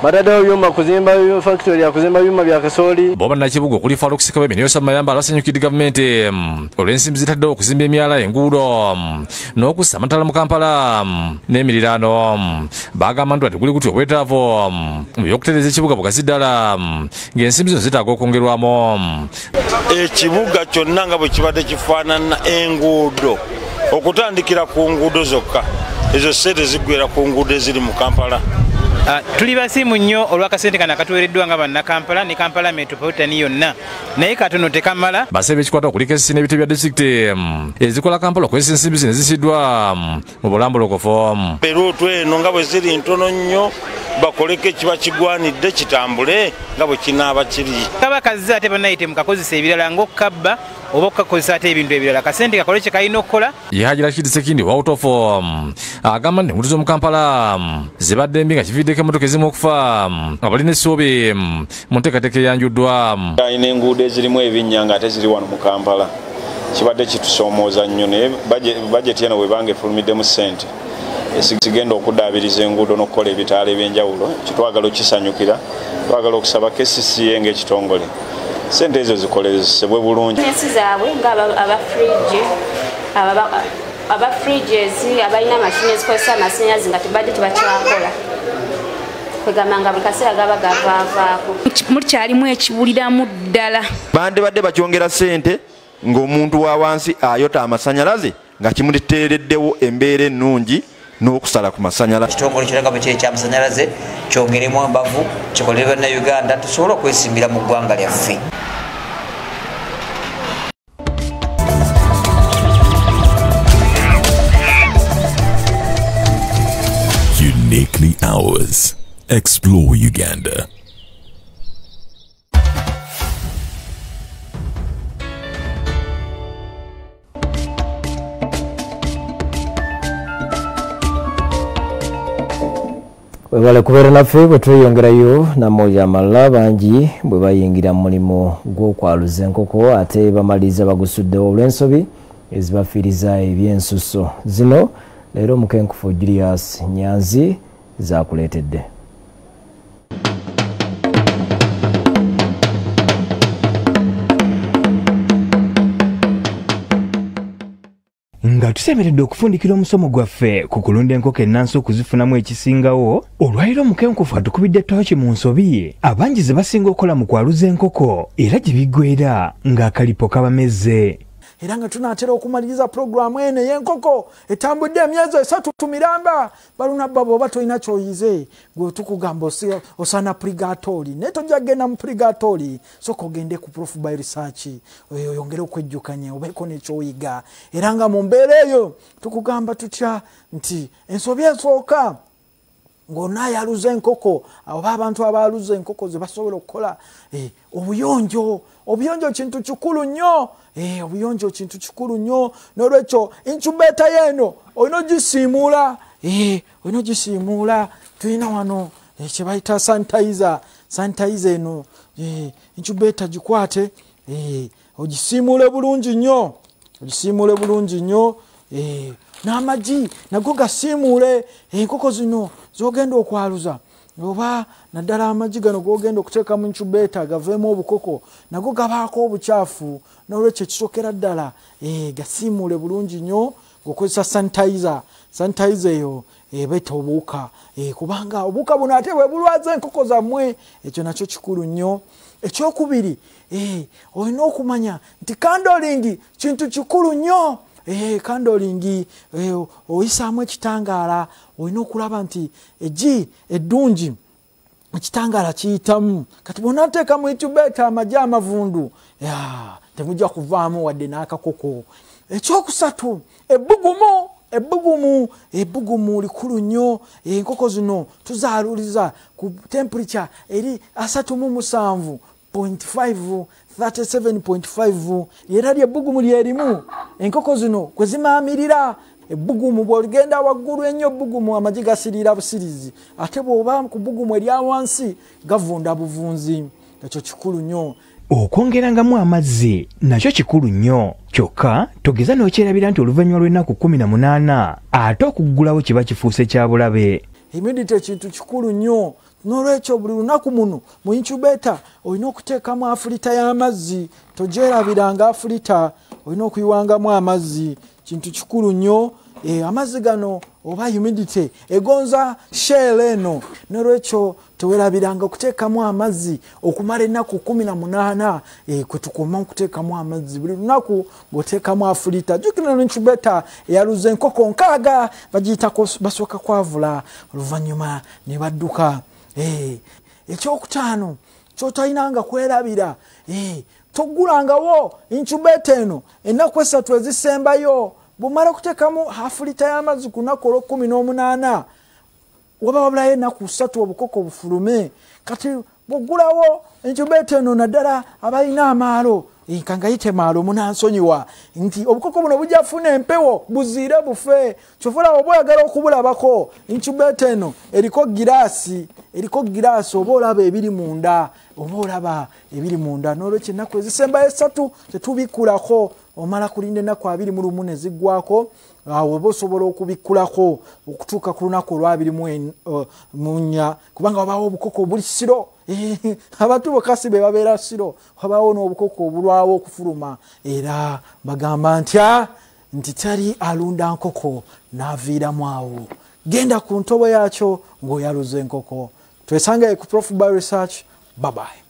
bataddewo byuma kuzimba factory ya kuzimba byuma bya kasooli. Boba Nakibugo kuli Farouk Sikabebe niyo Samayamba alasanyukidde gavumenti olw'ensimbi zitaddewo okuzimba emyala enguudo n'okussa amatala mu Kampala n'emiriraano. Bagamba nti kuli kuti obwetaavu mu by'okutereeza ekibuga bugazi ddala ng'ensimbi zino zitaaga okwongerwamu. Ekibuga kyonna nga bwe kibadde kifaanana enguudo okutandikira ku nguudo zokka ezo ssente ziggwera ku nguudo eziri mu Kampala. Tuli basiimu nnyo olw'akasente kano akatuweereddwa nga bannakampala ne Kampala metropolitan yonna naye katono tekamala. Basebe ekikwata okuli KCC n'ebitebe bya disitulikiti ezikola Kampala okozesa ensimbi zino ezisiddwa mu bulambulukufu. Peruutu eno nga bwe ziri ntono nnyo bakoleko ekiba kigwanidde kitambule nga bwe kinaaba kiri. Kabaka azze ate bannayite mukakozesa ebirala ng'okukabba oba okukozesa ate ebintu ebirala kasente kakole kye kalina okukola. Ye Hajira Kidisekindi out of agamba nti enguudo z'omu Kampala zibadde mbi nga kiviiddeko emmotoka ezimu okufa abalina essuubi mu nteekateeka eyanjuddwa. Alina enguudo ezirimu ebinnya nga ate ziri wano mu Kampala kibadde kitusoomooza nnyo naye bajeti eno bwebanga efulumiddemu ssente sigenda okuddaabiriza enguudo n'okukola ebitaala ebyenjawulo kitwagala okisanyukira twagala okusaba KCCA ng'ekitongole ssente ezo zikolezebwe bulungi. Ensi zaabwe aba fridges abalina mashini ezikozesa amasannyalaze nga tebadde tebakyakola kwegamba nga buli kaseera gaba gavaavaako. Mukyalimu ekibuliramu ddala. Bandibadde bakyongera ssente ng'omuntu wa wansi ayota amasannyalaze nga kimuteereddewo embeera ennungi n'okusala ku masannyalaze. Ekitongole kyonna bwe kiri ky'amasannyalaze kyongeremu embavu kikolerwe na Uganda tusobole okwesimbira mu ggwanga lyaffe. Uniquely ours. Explore Uganda. Webale kubeera naffe bwe tweyongerayo namoja amalala bangi bwe bayingira mu mulimo gw'okwaluza enkoko ate bamaliriza bagusuddewo olw'ensobi ezibafiiriza ebyensuso zino leero Mukenkufu Julius Nyanzi zakuleetedde. Nga tusemeredde okufundikira omusomo gwaffe ku kulunda enkoko ennansi okuzifunamu ekisingawo, olwaliro Mukenkufu atukubidde tooki mu nsobi abangi ze basinga okukola mu kwaluza enkoko era gye biggweera ng'akalipo kabamezze. Era nga tunaatera okumaliriza programu eno y'enkoko etambudde emyezi 3 tumiramba baluna babo oba tolina kyoyize gwe tukugamba osana purgatori naye tojja kugenda mu purgatori soka ogende ku proof by research oyongere okwejjukanya obeeko n'ekyoyiga era nga mu mbeera eyo tukugamba tutya nti ensobi esooka ng'onaayaluza enkoko oba abantu abaaluza enkoko ze basobola okukola obuyonjo kintu kikulu nnyo. Obuyonjo kintu kikulu nnyo n'olwekyo incubator y'eno olina ogisiimuula tulina wano kye bayita sanitizer eno incubator gikwate ogisiimuule bulungi nnyo n'amagi nago gasiimuule enkoko zino z'ogenda okwaluza oba naddala amagi gano g'ogenda okuteeka mu incubator gaveemu obukoko nago gabaako obukyafu n'olwekyo ekisookera ddala gasiimuule bulungi nnyo ng'okozesa sanitizer eyo ebeeta obuwuka kubanga obuwuka buno ate bwe bulwaza enkoko zammwe ekyo nakyo kikulu nnyo. Ekyokubiri olina okumanya nti kandolingi kintu kikulu nnyo. Kandolingi oyisaamu ekitangaala olina okulaba nti eggi eddungi ekitangaala kiyitamu kati bw'onaateeka mu incubator amagi amavundu temujja kuvaamu wadde n'akakoko. Ekyokusatu ebbugumu likulu nnyo. Enkoko zino tuzaaluliza ku temperature eri 37.5 37.5 era lyebbugumu lyerimu enkoko zino kwe zimaamirira. Ebbugumu bw'ogenda waggulu ennyo ebbugumu amagi gasiriira busirizi ate bw'oba ku bbugumu erya wansi gavunda buvunzi. Ekyo kikulu nnyo. Okwongerangamu amazzi nakyo kikulu nnyo kyokka togeza n'okyerabira nti oluvannyuma lw'ennaku 18 ate okuggulawo kiba kifuuse kya bulabe. Humidity kintu kikulu nnyo. n'olwekyo buli lunaku muno mu incubator olina okuteekamu afulita y'amazzi togyerabiranga afulita olina okuyiwangamu amazzi kintu kikulu nnyo amazzi gano oba humidity egonza shell eno n'olwekyo tewerabiranga okuteekamu amazzi okumala ennaku 18 kwe tukoma okuteekamu amazzi buli lunaku ng'oteekamu afulita jjukira n'incubator eyaluza enkoko 6 bagiyitako basooka kwavula oluvannyuma ne badduka ekyokutaano kyotalinanga kwerabira togulangawo incubator eno ennaku 3 ezisembayo bw'omala okuteekamu afulita y'amazzi ku nnaku olw'18 waba wabulayo ennaku 3 obukoko bufulume kati bw'oggulawo incubator eno naddala abalina amaalo kangayite maalo munansonyiwa nti obukoko buno bujja funa empewo buziire bufe kyofula oba oyagala okubulabako incubator eno eriko giraasi oba olaba ebiri munda n'olwekyo ennaku ezisembayo 3 tetubikulako omala kulinda ennaku 21 ne ziggwako awo oba osobola okubikkulako okutuuka ku lunaku olw'24 kubanga wabaawo obukoko obuli siro abantu bokasi be babeera siro wabaawo n'obukoko obulwawo okufuluma era bagamba nti tali alunda nkoko n'aviiramu awo genda ku ntobo yakyo ng'oyaluza enkoko twesangaye ku Prof by Research. Bye bye.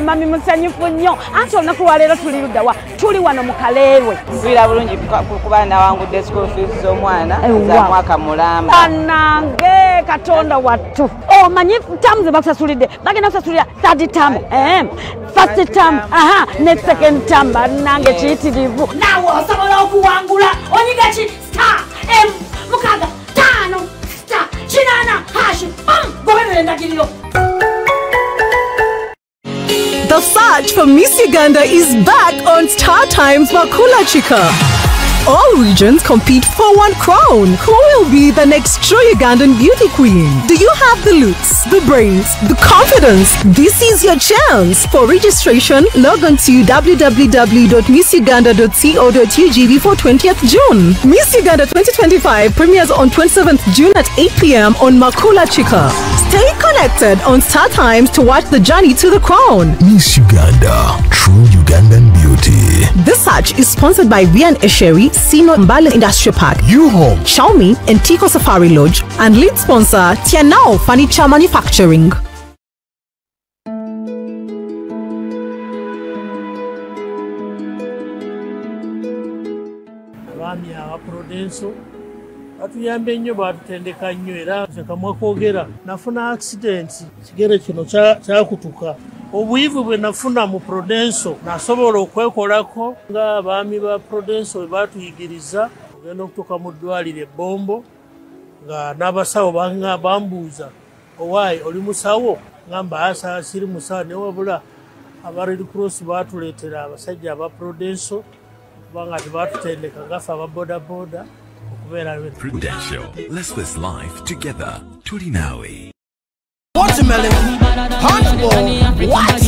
Mami musanyufu nnyo anti olunaku lwaleero tuli luddawa tuli wano mu Kaleerwe mpulira bulungi kuba nawangudde school fees z'omwana za mwaka mulamba anange katonda wattu omanyi tamu ze bakusasulidde bagenda kusasulira third term first term ne second term bannange kiyitirivu naawe osobola okuwangula onyiga ki star mukaaga 5 star 8 goberera endagiriro. The search for Miss Uganda is back on Star Times Makula Chika. All regions compete for one crown. Who will be the next true Ugandan beauty queen? Do you have the looks, the brains, the confidence? This is your chance. For registration, log on to www.missuganda.co.ug before 20th June. Miss Uganda 2025 premieres on 27th June at 8 p.m. on Makula Chika. Stay connected on Star Times to watch the journey to the crown. Miss Uganda, true Ugandan beauty. This search is sponsored by Vian Esheri, Sino Mbale Industrial Park, U-Home, Xiaomi, and Tico Safari Lodge, and lead sponsor Tianao Furniture Manufacturing. atuyambe nnyo batutendeka nnyo era kamwa kwogera nafuna accident kigere kino kyakutuka obuyivu bwe nafuna mu Prudenso nasobola okwekolako nga abaami ba Prudenso bwe batuyigiriza ogenda okutuuka mu ddwaliro ebbombo nga n'abasawo bambuuza owaayi oli musawo ngamba asa siri musawo ne wabula aba Red Cross batuleetera abasajja aba Prudenso kubanga tebatutendeka gafe aba bodaboda. Prudential. Let's live life together. Turinawe. Watermelon. Punchbowl. What?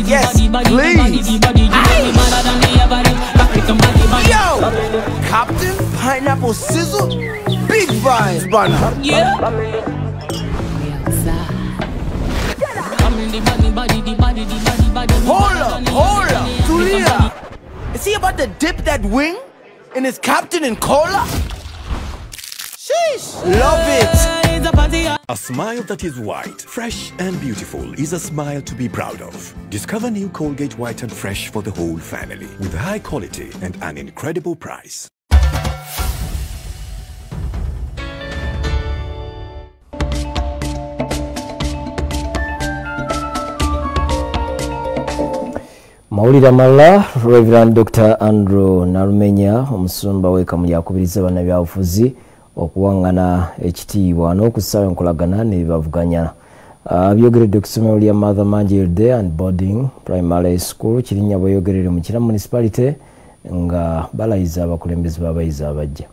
Yes, please. Yo! Captain Pineapple Sizzle. Big vibes, banner. Yeah. Hold up. Tulia. Is he about to dip that wing in his Captain and Cola? Sheesh! Love it! A smile that is white, fresh and beautiful is a smile to be proud of. Discover new Colgate White and Fresh for the whole family with high quality and an incredible price. Mawulira mala Reverend Dr. Andrew Narumenya omusumba w'ekamu lyakubiriza bannabyabufuzi okuwangana ekitiibwa n'okussaawo enkolagana ne bavuganya byogeredde ku ssomero lya Mother Manjiride and Boarding Primary School Kirinnya bweyogerere mu Kira Municipality nga balayiza abakulembeze b'abayizi abajja.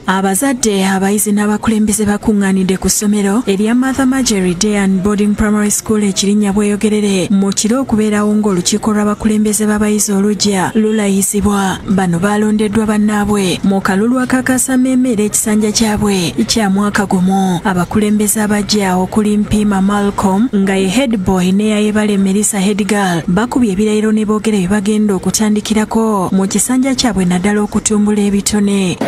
Abazadde abayizi n'abakulembeze bakungaanidde ku ssomero erya Mother Manjiride and Boarding Primary School Kirinnya bweyogerere mu kiro okubeerawo ng'olukiiko lw'abakulembeze b'abayizi olujja lulayizibwa. Bano balondeddwa bannaabwe mu kalulu akakasammeemera ekisanja kyabwe kya mwaka gumu. Abakulembeze abajja okuli Mpima Malcolm nga ye head boy ne Yayebale Melissa head girl bakubye ebirayiro ne boogera bye bagenda okutandikirako mu kisanja kyabwe naddala okutumbula ebitone.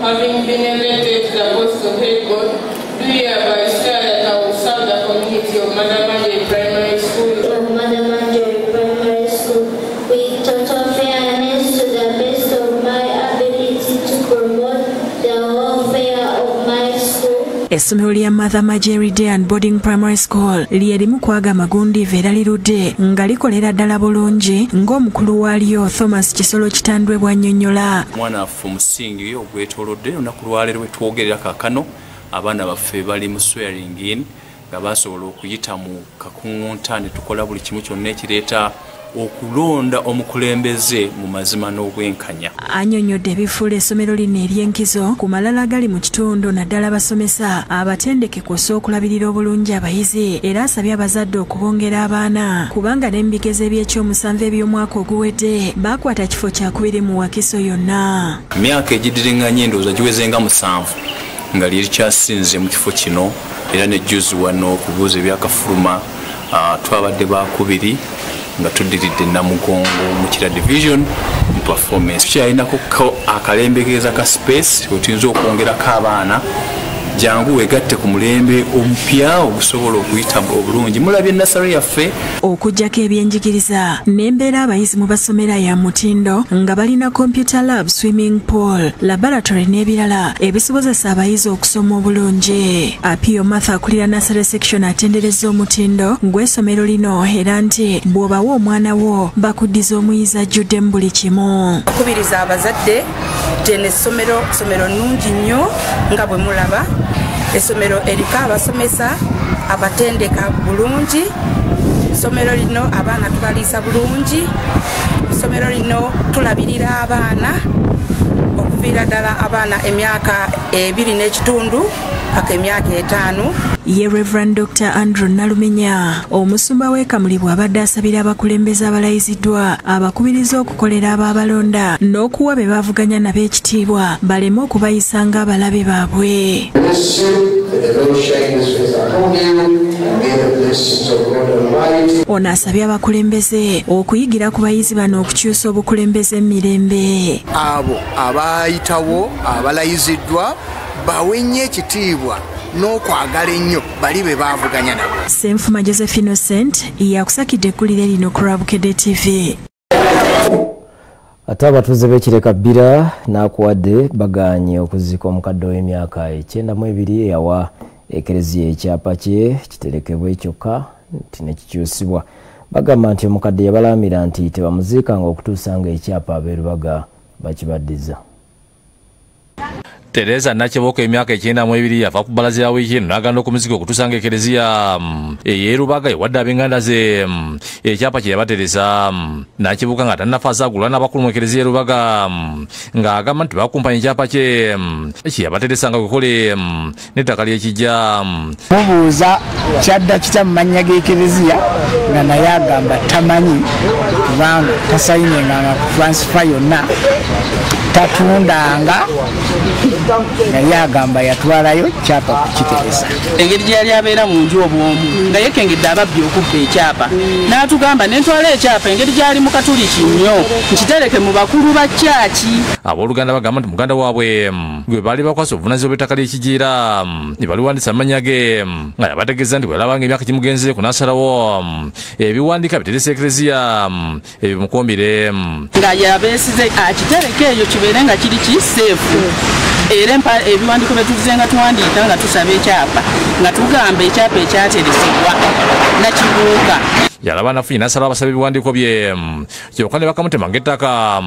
Having been elected to the post of head boy, do hereby swear that I will serve the community of Mother Manjiride Primary School. Of Mother Manjiride Primary School, with total fairness to the best of my ability to promote the welfare of my school. Essomero lya Mother Manjiride and Boarding Primary School lye limu kwaga amagundiivu era lirudde nga likolera ddala bulungi ng'omukulu waalyo Thomas Kisolo Kitandwe bw'annyonnyola. Mwana waffe omusingi ogwetoolodde olunaku lwaleero we twogerera kaakano abaana baffe bali mu swearing in nga basobola okuyita mu kakuŋŋunta ne tukola buli kimu kyonna ekireeta okulonda omukulembeze mu mazima n'obwenkanya. Annyonnyodde ebifuula essomero lino ery'enkizo ku malala gali mu kitundu naddala basomesa abatendeke kw'ossa okulabirira obulungi abayizi era asabye abazadde okubongera abaana kubanga n'embigezo eby'ekyomusanvu eby'omwaka oguwedde baakwata kifo kyakubiri mu Wakiso yonna. Myaka egidiringanye ndowooza giwezenga 7 nga lyerikyasinze mu kifo kino era nejjuzi wano okubuuza ebyakafuluma twabadde bakubiri nga tuddiridde Namugongo mu Kira division mu performance kyalinako akalembekeza ka space otuyinza okwongerako abaana jangu wegatte ku mulembe omupya ogusobola okuyita obulungi. Mulabye nasale yaffe okujjako ebyenjigiriza n'embeera abayizi mu basomera ya mutindo nga balina computer lab, swimming pool, laboratory n'ebirala ebisobozesa abayizi okusoma obulungi. Apio Martha akulira nasale section atendereza omutindo gw'essomero lino era nti bw'obawa omwana wo bakuddiza omuyizi ajjudde mu buli kimu. Akubiriza abazadde tene somero nnungi nnyo nga bwe mulaba. Essomero eriko abasomesa abatendeka bulungi. Essomero lino abaana tubaliisa bulungi. Essomero lino tulabirira abaana okuviira ddala abaana emyaka 2 n'ekitundu paka emyaka 5. Ye Reverend Dr. Andrew Nalumenya omusumba w'Ekamuli bw'abadde asabira abakulembeze abalayiziddwa abakubiriza okukolera ab'abalonda n'okuwa be bavuganya nabo ekitiibwa baleme okubayisa ng'abalabe baabwe. Ono asabye abakulembeze okuyigira ku bayizi bano okukyusa obukulembeze mu mirembe. Abo abayitawo abalayiziddwa bawenye ekitiibwa n'okwagala ennyo bali be baavuganya nabo. Ssenfuma Joseph Innocent yakusakidde eggulire lino ku Bukedde TV. Ate abatuuze b'Ekireka Bbira n'akuwadde bagaanye okuziika omukadde w'emyaka 92 eyawa ekereziya ekyapa kye kiterekebwe kyokka nti ne kikyusibwa. Bagamba nti omukadde yabalaamira nti tebamuziikanga okutuusa nga ekyapa ab'erubaga bakibaddiza. Tereza Nakiboko emyaka 92 yava ku bbalaza ya wiiki eno n'agenda okumuzika okutusanga ekereziya ey'erubaga ewadde ab'enganda ze ekyapa kye yabatereza. Nakibuka nga tannafaaza agulwa n'abakulu mu ekereziya y'erubaga ng'agamba nti bakumpanya ekyapa kye kye yabateresa nga kwekole n'ettaka ly'ekijja. Mubuuza kyadda kita mu mannya g'ekereziya nga naye agamba tamanyi kubanga tasayinenganga ku transfer yonna tatundanga naye agamba yatwalayo kyapa kukiteresa. Engeri gye yali abeera mu nju obwomu nga yekengedde ababbi okubba ekyapa n'atugamba nentwala ekyapa engeri gyali mu katuliki nnyo nkitereke mu bakulu ba kyaki. Abooluganda bagamba nti muganda waabwe gwe baali bakwasa obuvunaanyizibwa bw'ettaka ly'ekijiira ne baliwandiisa amannya ge nga yabategeeza nti bw'alabanga emyaka gimugenzeeko n'asalawo ebiwandiika biteresa ekereziya ebimukombire nga yabeesize akitereke eyo kibeere nga kiri kiseefu era ebiwandiiko bye tuvuze nga tuwandiika nga tusaba ekyapa nga tugamba ekyapa ekyateresebwa Nakibuuka. yalaba nafunye n'asala abasaba ebiwandiiko bye kyokka ne bakamutema ng'ettaka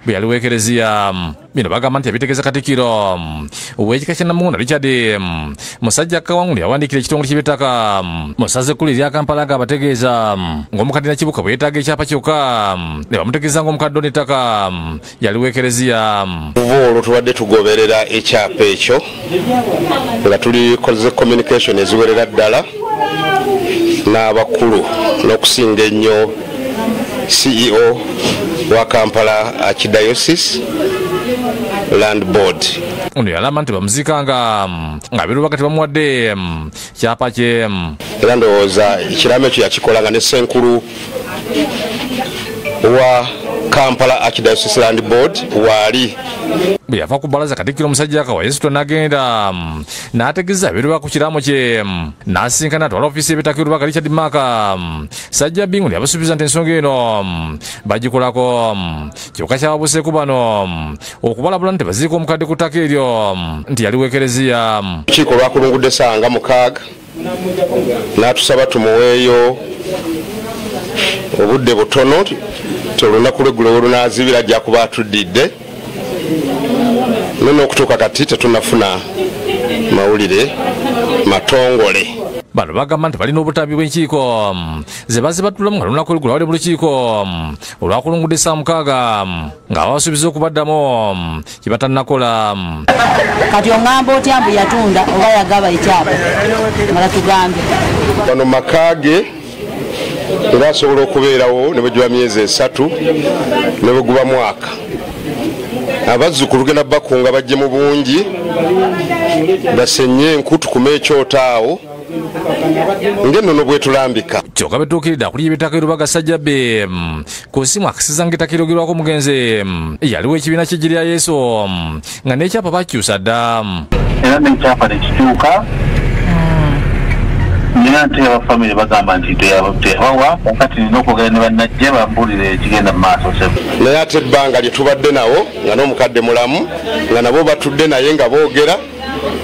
bwe yali weekerezya. Bino bagamba nti yabitegeeza Katikkiro ow'ekika kya Namugunda Richard musajja Kawangulu yawandiikira ekitongole ky'eby'ettaka mu ssaza ekkulu erya Kampala ng'abategeeza ng'omukadde Nakibuka bwe yeetaaga ekyapa kyokka ne bamutegeeza ng'omukadde n'ettaka yali weekerezya. Kuva olwo tubadde tugoberera ekyapa ekyo nga tulikozesa communication eziwerera ddala n'abakulu n'okusinga ennyo CEO wa Kampala Archdiocese Land Board. Ono yalama nti bamuziika ng'abeerubaga tebamuwadde kyapa kye. Era ndowooza ekiraamo ekyo yakikola nga ne Ssenkulu wa Kampala Archdiocese Land Board waali. Bwe yava ku bbalaza Katikkiro omusajja Kawa Yesu n'agenda n'ategeeza abeerubaga ku kiraamo kye n'asinkana atwala ofiisi y'eby'ettaka y'Olubaka Richard Maka. Sajja Binguni yabasuubiza nti ensonga eno bagikolako kyokka kyababuuseeku bano okubalabula nti baziika omukadde ku ttaka eryo nti yali weekerezya. Olukiiko lwakulungudde essaawa nga 6 n'atusaba tumuweeyo obudde butono olunaku lw'eggulo olunaazibira ajja kuba atuddidde n'okutuuka kati tetunnafuna mawulire matongole. Bano bagamba nti balina obutambi bw'enkiiko ze bazibattulamu nga lunaku olugula wadde mu lukiiko olwakulungudde essaawa 6 ng'abasuubiza okubaddamu kye batannakola. Kati oŋŋamba otya mbu yatunda oba yagaba ekyapa mala tugambe bano makaage era asobola okubeerawo ne bwe giba myezi 3 ne bwe guba mwaka. Abazzukulu genda bakunga bajje mu bungi basenye enku tukume ekyoto awo ng'ennono bwetulambika. Kyokka betuukiridde akulira eby'ettaka y'Olubaga Sajjabbe ku simu akasiza ng'ettaka eryogerwako omugenzi yaliwo ekibiina ky'eggye lya Yesu nga n'ekyapa bakyusa dda. Era n'ekyapa ne kituuka nate abafamire bagamba nti teyawawa kakati nina okwogera ne bannajje bambulire ekigenda mu maaso. Naye ate ebbanga lye tubadde nawo nga n'omukadde mulamu nga nabo batudde naye nga boogera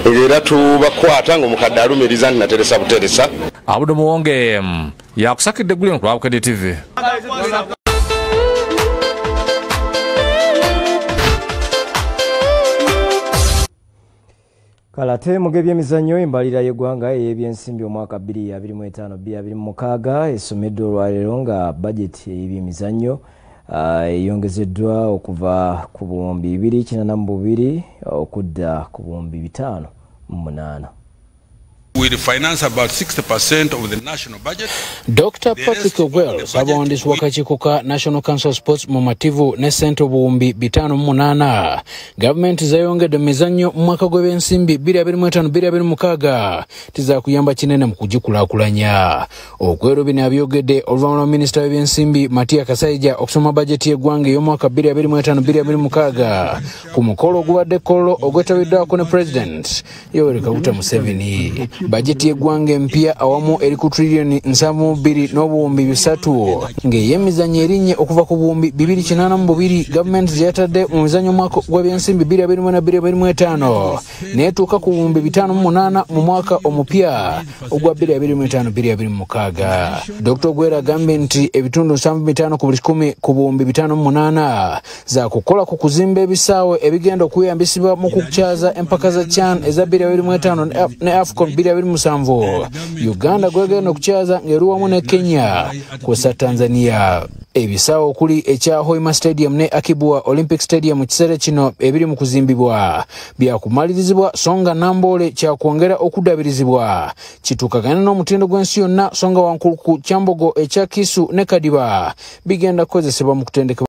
ng'era tubakwata ng'omukadde alumiriza nti nateresa buteresa. Abudu Muwonge yakusakidde eggulu ku lwa Bukedde TV. Kalate mugebye emizannyo embalirira y'eggwanga ey'ebyensimbi omwaka 2025-2026 esomedde olwaleero nga bajeti y'ebyemizannyo eyongezeddwa okuva ku buwumbi 242 okudda ku buwumbi 508. will finance about 60% of the national budget. Dr. Patrick Ogwell, Sabondis Wakachikuka, National Council Sports Momativu, Nesento Buumbi, Bitano Munana. Government zayongedde emizannyo mwaka gw'ebyensimbi 2025-2026 tiza kuyamba kinene mu kugikulakulanya. Ogwero bino abyogedde oluvannyuma Minisita w'ebyensimbi Matia Kasaija okusoma bajeti y'eggwanga ey'omwaka 2025-2026 ku mukolo ogubadde kollo ogwetabiddwako ne President Yoweri Kaguta Museveni. Bajeti y'eggwanga empya awamu eri ku trillion 72 n'obuwumbi 3 ng'ey'emizannyo erinye okuva ku buwumbi 282 gavumenti zeyatadde mu mizannyo mwaka gw'ebyensimbi 2024-2025 n'etuuka ku buwumbi 508 mu mwaka omupya ogwa 2025-2026. Dr. Ogwera agambye nti ebitundu 75 ku buli 10 ku buwumbi 508 za kukola ku kuzimba ebisaawe ebigenda okuyambisibwa mu kukyaza empaka za CHAN eza 2025 ne AFCON 2027. Uganda gwegenda okukyaza ng'eruwamu ne Kenya kw'ossa Tanzania. Ebisaawe okuli ekya Hoima Stadium ne Akibwa Olympic Stadium mu kiseera kino ebiri mu kuzimbibwa byakumalirizibwa songa Nambole kyakwongera okuddabirizibwa kituukagana n'omutindo gw'ensi yonna songa wankulu ku Kyambogo ekya Kisu ne Kadiba bigenda kukozesebwa mu kutendeka